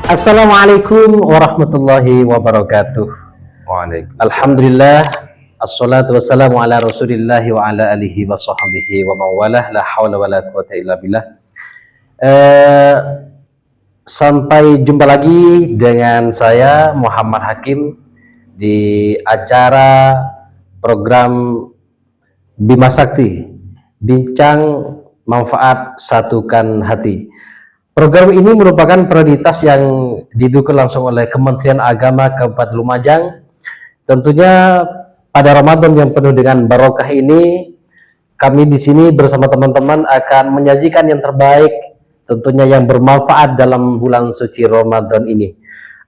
Assalamualaikum warahmatullahi wabarakatuh. Waalaikumsalam. Alhamdulillah, assalatu wassalamu ala rasulillahi wa ala alihi wa sahbihi wa mawalah, la hawla wa la quwata illa billah. Eh, Sampai jumpa lagi dengan saya Muhammad Hakim di acara program Bima Sakti, Bincang Manfaat Satukan Hati. Program ini merupakan prioritas yang didukung langsung oleh Kementerian Agama Kabupaten Lumajang. Tentunya pada Ramadan yang penuh dengan barokah ini, kami di sini bersama teman-teman akan menyajikan yang terbaik, tentunya yang bermanfaat dalam bulan suci Ramadan ini.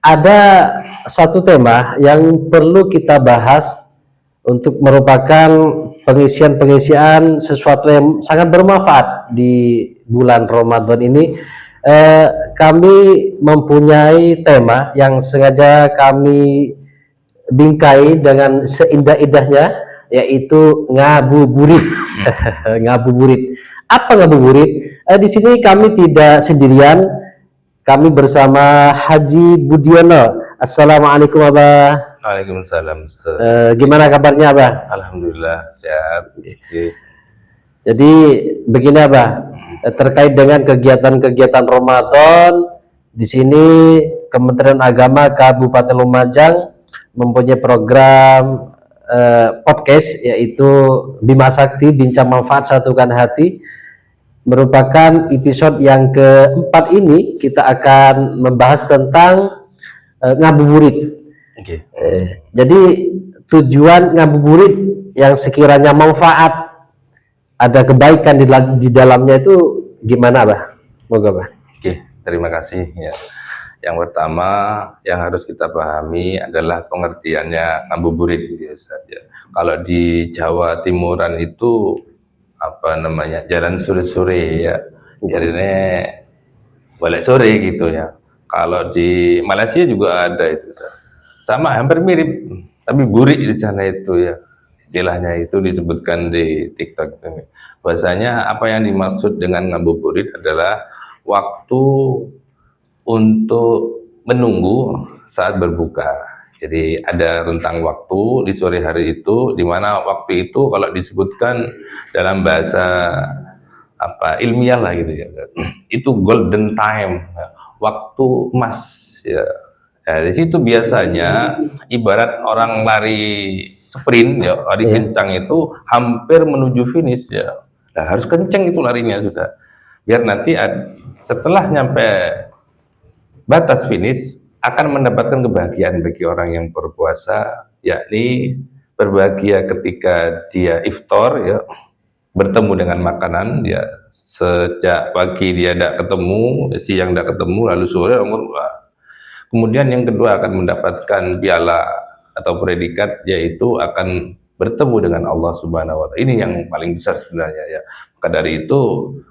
Ada satu tema yang perlu kita bahas untuk merupakan pengisian sesuatu yang sangat bermanfaat di bulan Ramadan ini. Kami mempunyai tema yang sengaja kami bingkai dengan seindah-indahnya, yaitu ngabuburit. Ngabuburit. Apa ngabuburit? Di sini kami tidak sendirian, kami bersama Haji Budiono. Assalamualaikum Abah. Waalaikumsalam. Gimana kabarnya Abah? Alhamdulillah sehat. Oke. Jadi begini Abah, terkait dengan kegiatan-kegiatan Ramadan, di sini Kementerian Agama Kabupaten Lumajang mempunyai program podcast, yaitu Bima Sakti, Bincang Manfaat Satukan Hati. Merupakan episode yang keempat ini kita akan membahas tentang ngabuburit. Oke. Jadi tujuan ngabuburit yang sekiranya manfaat, ada kebaikan di dalamnya, itu gimana Bah? Moga Bah. Oke, terima kasih ya. Yang pertama yang harus kita pahami adalah pengertiannya ngabuburit gitu ya Ustaz ya. Kalau di Jawa Timuran itu apa namanya? Jalan sore-sore ya. Jadinya balik sore gitu ya. Kalau di Malaysia juga ada itu Ustaz. Sama hampir mirip, tapi burik di sana itu ya. Istilahnya itu disebutkan di TikTok ini. Bahasanya apa yang dimaksud dengan ngabuburit adalah waktu untuk menunggu saat berbuka. Jadi ada rentang waktu di sore hari itu, di mana waktu itu kalau disebutkan dalam bahasa apa ilmiah lah gitu ya, itu golden time, waktu emas ya. Nah, di situ biasanya ibarat orang lari sprint ya, lari kencang itu hampir menuju finish ya. Nah, harus kencang itu larinya sudah. Biar nanti setelah nyampe batas finish akan mendapatkan kebahagiaan bagi orang yang berpuasa, yakni berbahagia ketika dia iftar ya, bertemu dengan makanan dia sejak pagi dia tidak ketemu, siang tidak ketemu, lalu sore kemudian yang kedua akan mendapatkan piala atau predikat, yaitu akan bertemu dengan Allah Subhanahu wa Ta'ala. Ini yang paling besar sebenarnya ya. Maka dari itu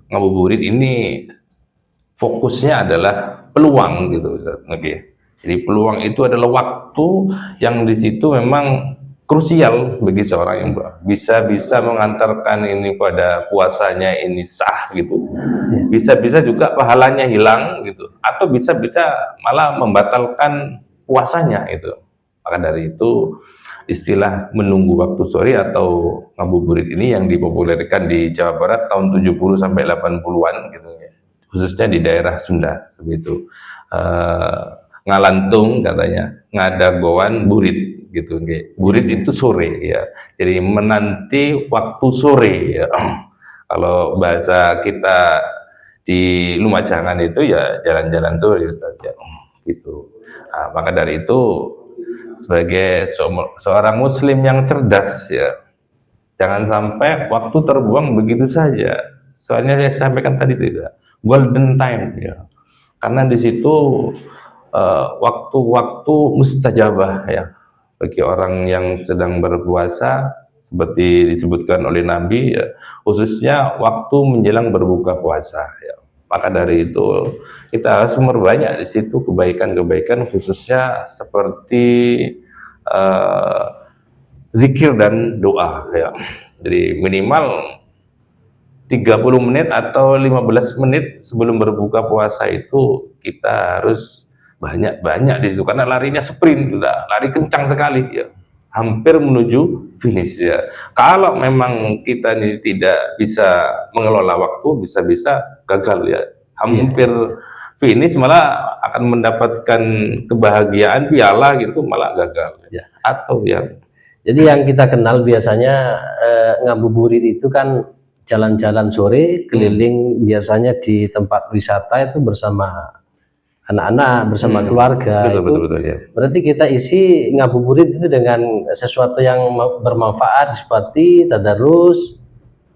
ngabuburit ini fokusnya adalah peluang gitu. Oke. Jadi peluang itu adalah waktu yang di situ memang krusial bagi seorang yang bisa mengantarkan ini pada puasanya ini sah gitu. Bisa juga pahalanya hilang gitu, atau bisa malah membatalkan puasanya itu. Maka dari itu istilah menunggu waktu sore atau ngabuburit ini yang dipopulerkan di Jawa Barat tahun 70 sampai 80-an gitu ya. Khususnya di daerah Sunda seperti itu. Ngalantung katanya, ngadagoan burit gitu. Burit itu sore ya. Jadi menanti waktu sore ya. Kalau bahasa kita di Lumajangan itu ya jalan-jalan sore saja gitu. Nah, maka dari itu sebagai seorang muslim yang cerdas ya, jangan sampai waktu terbuang begitu saja. Soalnya saya sampaikan tadi tidak golden time ya, karena di situ waktu-waktu mustajabah ya bagi orang yang sedang berpuasa, seperti disebutkan oleh Nabi ya, khususnya waktu menjelang berbuka puasa ya. Maka dari itu kita harus memperbanyak di situ kebaikan-kebaikan, khususnya seperti zikir dan doa ya. Jadi minimal 30 menit atau 15 menit sebelum berbuka puasa itu kita harus banyak di situ karena larinya sprint, sudah lari kencang sekali ya, hampir menuju finish ya. Kalau memang kita ini tidak bisa mengelola waktu, bisa-bisa gagal ya, hampir finish malah akan mendapatkan kebahagiaan piala gitu malah gagal ya. Atau yang Jadi yang kita kenal biasanya ngabuburit itu kan jalan-jalan sore keliling biasanya di tempat wisata itu bersama anak-anak, bersama keluarga. betul, ya. Berarti kita isi ngabuburit itu dengan sesuatu yang bermanfaat seperti tadarus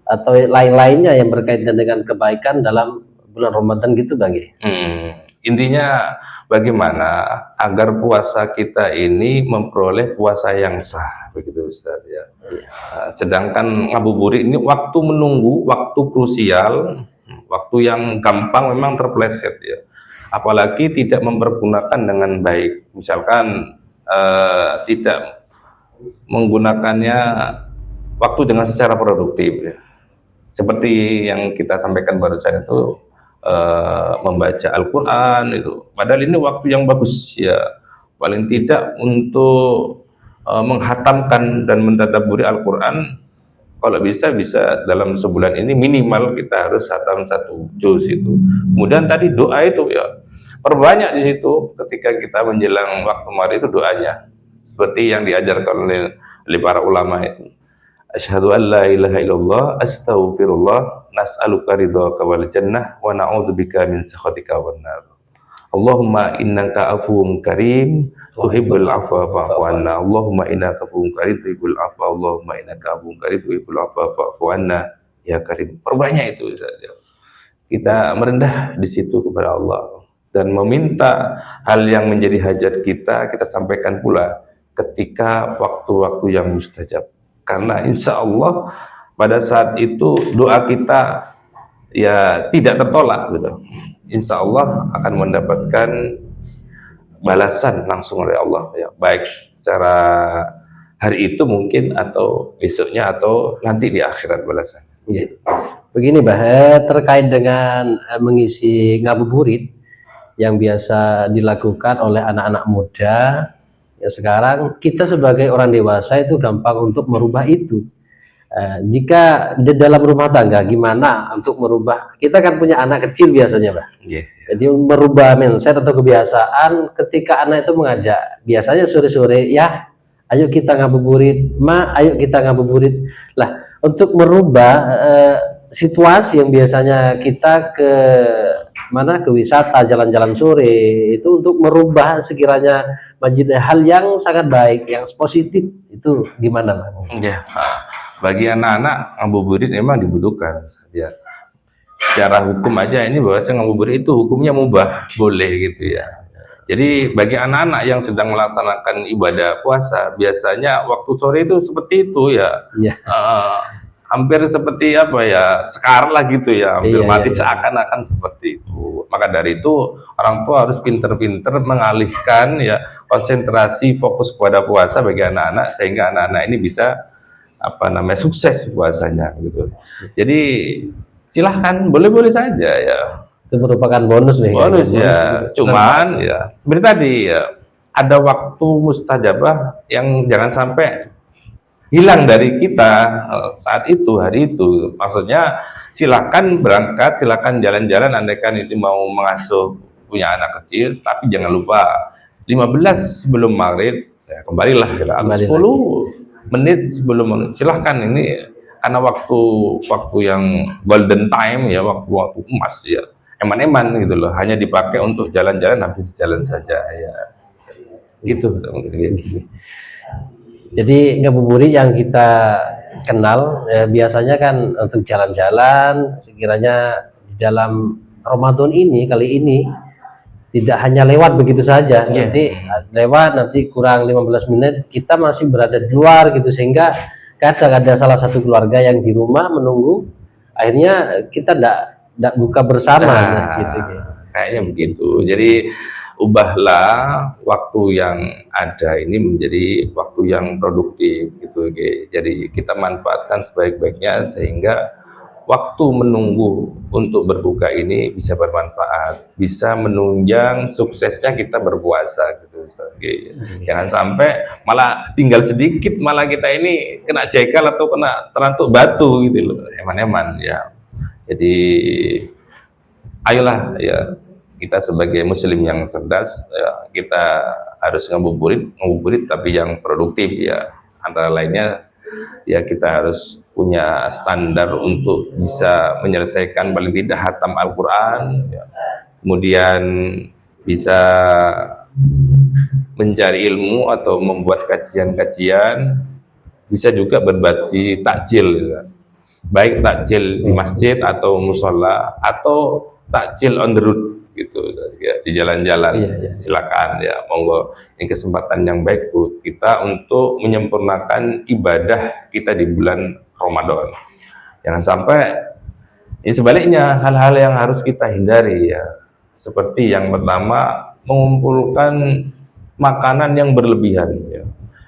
atau lain-lainnya yang berkaitan dengan kebaikan dalam bulan Ramadan gitu Bang. Intinya bagaimana agar puasa kita ini memperoleh puasa yang sah, begitu Ustaz ya. Sedangkan ngabuburit ini waktu menunggu, waktu krusial, waktu yang gampang memang terpleset ya. Apalagi tidak mempergunakan dengan baik, misalkan tidak menggunakannya waktu dengan secara produktif ya. Seperti yang kita sampaikan barusan itu membaca Al-Quran itu, padahal ini waktu yang bagus ya, paling tidak untuk menghatamkan dan mentadabburi Al-Quran. Kalau bisa dalam sebulan ini minimal kita harus hatam 1 juz itu. Kemudian tadi doa itu ya, perbanyak di situ ketika kita menjelang waktu maghrib itu doanya seperti yang diajarkan oleh para ulama itu. Asyhadu an la ilaha illallah, astaghfirullah, nas'aluka ridhaka wal jannah wa na'udzubika min sakhatika wan nar. Allahumma innaka afuwwun karim tuhibbul afwa fa'fu anna. Allahumma innaka afuwwun karim tuhibbul afwa. Allahumma innaka afuwwun karim tuhibbul afwa fa'fu anna ya karim. Perbanyak itu kita merendah di situ kepada Allah dan meminta hal yang menjadi hajat kita sampaikan pula ketika waktu-waktu yang mustajab. Karena insya Allah pada saat itu doa kita ya tidak tertolak gitu. Insya Allah akan mendapatkan balasan langsung oleh Allah ya, baik secara hari itu mungkin atau besoknya atau nanti di akhirat balasan. Ya. Begini Bah, terkait dengan mengisi ngabuburit yang biasa dilakukan oleh anak-anak muda ya, sekarang kita sebagai orang dewasa itu gampang untuk merubah itu. Jika di dalam rumah tangga gimana untuk merubah, kita kan punya anak kecil biasanya Bah. Jadi merubah mindset atau kebiasaan ketika anak itu mengajak, biasanya sore-sore ya ayo kita ngabuburit, ayo kita ngabuburit lah, untuk merubah situasi yang biasanya kita ke wisata, jalan-jalan sore itu, untuk merubah sekiranya menjadi hal yang sangat baik, yang positif, itu gimana Bang? Ya, bagi anak-anak ngabuburit memang dibutuhkan ya. Secara hukum aja ini bahwasanya ngabuburit itu hukumnya mubah, boleh gitu ya. Jadi bagi anak-anak yang sedang melaksanakan ibadah puasa, biasanya waktu sore itu seperti itu ya. Hampir seperti apa ya, sekarang lah gitu ya, hampir mati seakan-akan seperti itu. Maka dari itu orang tua harus pinter-pinter mengalihkan ya konsentrasi fokus kepada puasa bagi anak-anak, sehingga anak-anak ini bisa sukses puasanya gitu. Jadi silahkan, boleh-boleh saja ya. Itu merupakan bonus nih. Bonus ya. Cuman ya seperti tadi ya, ada waktu mustajabah yang jangan sampai hilang dari kita saat itu, hari itu. Maksudnya silakan berangkat, silakan jalan-jalan, andaikan itu mau mengasuh punya anak kecil, tapi jangan lupa 15 sebelum maghrib ya kembalilah kita, atau 10 menit sebelum, silahkan. Ini karena waktu yang golden time ya, waktu emas ya, eman-eman gitu loh, hanya dipakai untuk jalan-jalan, habis jalan saja ya gitu. Jadi ngabuburit yang kita kenal biasanya kan untuk jalan-jalan, sekiranya di dalam Ramadan ini kali ini tidak hanya lewat begitu saja, nanti lewat, nanti kurang 15 menit kita masih berada di luar gitu, sehingga kadang ada salah satu keluarga yang di rumah menunggu, akhirnya kita tidak buka bersama gitu. Kayaknya begitu. Jadi ubahlah waktu yang ada ini menjadi waktu yang produktif gitu. Jadi kita manfaatkan sebaik-baiknya sehingga waktu menunggu untuk berbuka ini bisa bermanfaat, bisa menunjang suksesnya kita berpuasa gitu Ustaz. Oke. Jangan sampai malah tinggal sedikit malah kita ini kena jegal atau kena terantuk batu gitu loh, eman-eman ya. Jadi ayolah ya, kita sebagai muslim yang cerdas ya, kita harus ngabuburit tapi yang produktif ya. Antara lainnya ya, kita harus punya standar untuk bisa menyelesaikan paling tidak hatam Al-Quran ya. Kemudian bisa mencari ilmu atau membuat kajian-kajian, bisa juga berbagi takjil ya. Baik takjil di masjid atau musola atau takjil on the road gitu ya, di jalan-jalan. Silakan ya, monggo. Ini kesempatan yang baik buat kita untuk menyempurnakan ibadah kita di bulan Ramadan. Jangan sampai ini sebaliknya, hal-hal yang harus kita hindari ya, seperti yang pertama, mengumpulkan makanan yang berlebihan ya,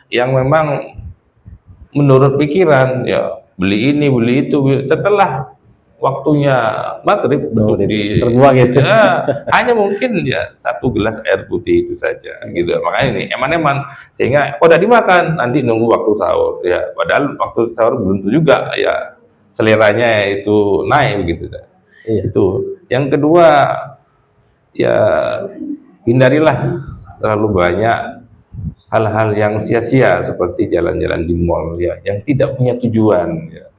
yang memang menurut pikiran ya, beli ini beli itu setelah waktunya maghrib duduk di terbuang gitu. ya, hanya mungkin ya 1 gelas air putih itu saja gitu. Makanya ini eman-eman, sehingga udah dimakan nanti nunggu waktu sahur ya, padahal waktu sahur belum tentu juga ya seleranya itu naik gitu. Itu yang kedua ya, hindarilah terlalu banyak hal-hal yang sia-sia seperti jalan-jalan di mall ya, yang tidak punya tujuan ya.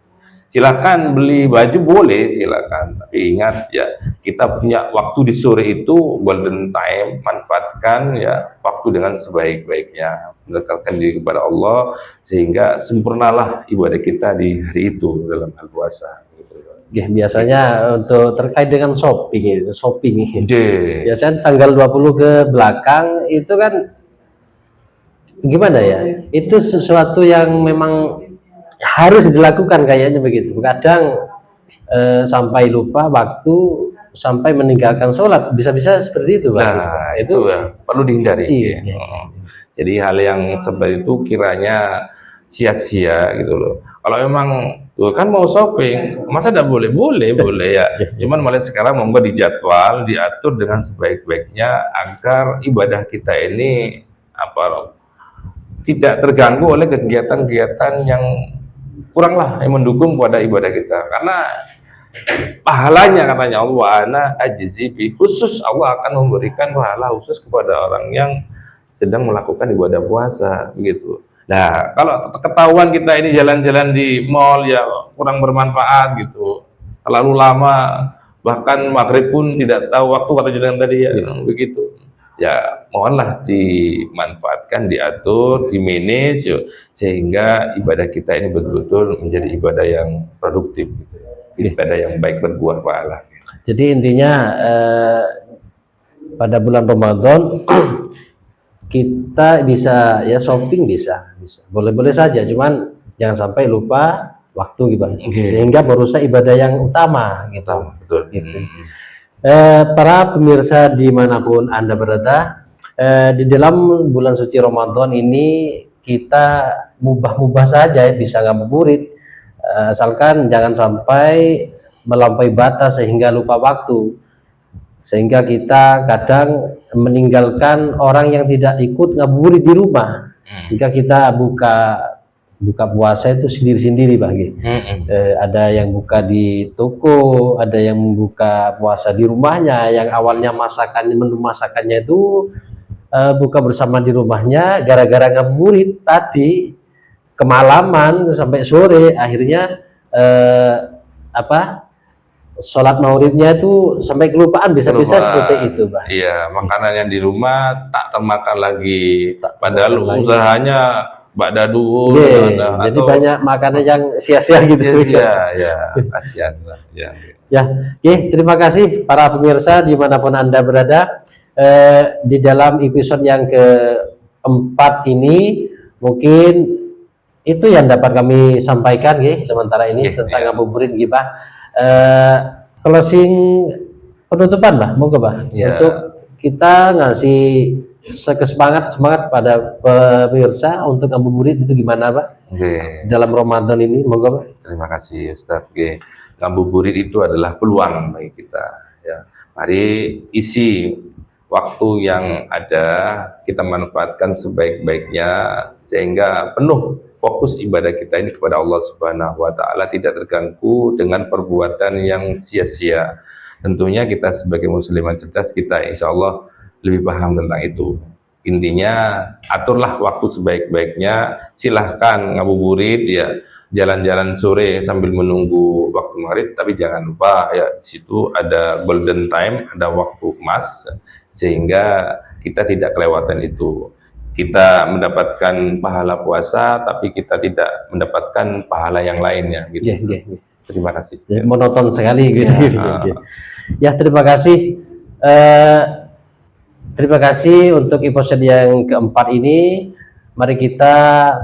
Silakan beli baju boleh, silakan, tapi ingat ya, kita punya waktu di sore itu golden time, manfaatkan ya waktu dengan sebaik-baiknya, mendekatkan diri kepada Allah sehingga sempurnalah ibadah kita di hari itu dalam bulan puasa gitu. Ya, biasanya untuk terkait dengan shopping Ide. biasanya tanggal 20 ke belakang itu kan gimana ya, itu sesuatu yang memang harus dilakukan kayaknya begitu. Kadang sampai lupa waktu, sampai meninggalkan sholat, bisa-bisa seperti itu Pak. Nah itu ya perlu dihindari. Iya. Jadi hal yang seperti itu kiranya sia-sia gitu loh. Kalau memang kan mau shopping, masa tidak boleh? Boleh ya. Cuman mulai sekarang monggo dijadwal, diatur dengan sebaik-baiknya agar ibadah kita ini tidak terganggu oleh kegiatan-kegiatan yang kuranglah yang mendukung pada ibadah kita. Karena pahalanya katanya Allah, ana ajzi bi, khusus Allah akan memberikan pahala khusus kepada orang yang sedang melakukan ibadah puasa gitu. Nah, kalau ketahuan kita ini jalan-jalan di mall ya kurang bermanfaat gitu, terlalu lama, bahkan maghrib pun tidak tahu waktu, kata jenengan tadi ya, begitu. Ya mohonlah dimanfaatkan, diatur, dimanage sehingga ibadah kita ini betul-betul menjadi ibadah yang produktif gitu. Ibadah yang baik, berbuah pahala. Jadi intinya pada bulan Ramadan kita bisa ya shopping, bisa boleh-boleh saja, cuman jangan sampai lupa waktu gitu, sehingga merusak ibadah yang utama gitu. Betul. Gitu. Para pemirsa dimanapun Anda berada, di dalam bulan suci Ramadan ini kita mubah-mubah saja, bisa ngabuburit, asalkan jangan sampai melampaui batas sehingga lupa waktu, sehingga kita kadang meninggalkan orang yang tidak ikut ngabuburit di rumah. Jika kita buka puasa itu sendiri-sendiri bagi. Ada yang buka di toko, ada yang membuka puasa di rumahnya, yang awalnya menu masakannya itu buka bersama di rumahnya, gara-gara ngabuburit tadi kemalaman sampai sore, akhirnya sholat maghribnya itu sampai kelupaan, bisa-bisa seperti itu Bah. Iya, makanan yang di rumah tak termakan lagi, padahal usahanya Mbak Dadu, jadi banyak makanan yang sia-sia gitu. Ya, kasihan lah. Terima kasih para pemirsa dimanapun Anda berada. Di dalam episode yang keempat ini mungkin itu yang dapat kami sampaikan sementara ini tentang ngabuburit gibah. Closing penutupan Bah, monggo Bah, untuk kita ngasih semangat pada pemirsa untuk ngabuburit itu gimana Pak? Dalam Ramadan ini, monggo Pak. Terima kasih Ustaz. ngabuburit itu adalah peluang bagi kita. Ya, mari isi waktu yang ada kita manfaatkan sebaik-baiknya sehingga penuh fokus ibadah kita ini kepada Allah Subhanahu wa taala, tidak terganggu dengan perbuatan yang sia-sia. Tentunya kita sebagai musliman cerdas, kita insya Allah lebih paham tentang itu. Intinya aturlah waktu sebaik-baiknya, silahkan ngabuburit ya, jalan-jalan sore sambil menunggu waktu maghrib, tapi jangan lupa ya di situ ada golden time, ada waktu emas, sehingga kita tidak kelewatan itu. Kita mendapatkan pahala puasa, tapi kita tidak mendapatkan pahala yang lainnya gitu. Terima kasih. Monoton sekali gitu. Ya, Ya, terima kasih. Terima kasih untuk episode yang keempat ini. Mari kita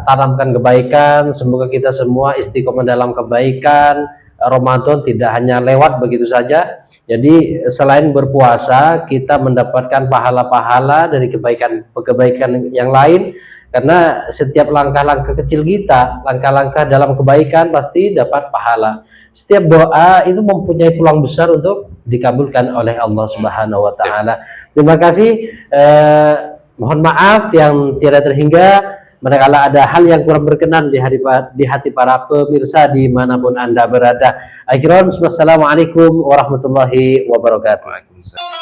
tanamkan kebaikan. Semoga kita semua istiqomah dalam kebaikan. Ramadan tidak hanya lewat begitu saja. Jadi selain berpuasa, kita mendapatkan pahala-pahala dari kebaikan yang lain. Karena setiap langkah-langkah kecil kita, langkah-langkah dalam kebaikan pasti dapat pahala. Setiap doa itu mempunyai peluang besar untuk dikabulkan oleh Allah Subhanahu wa taala. Terima kasih. Mohon maaf yang tidak terhingga. Manakala ada hal yang kurang berkenan di hati para pemirsa dimanapun Anda berada. Akhiran, wassalamualaikum warahmatullahi wabarakatuh. Waalaikumsalam.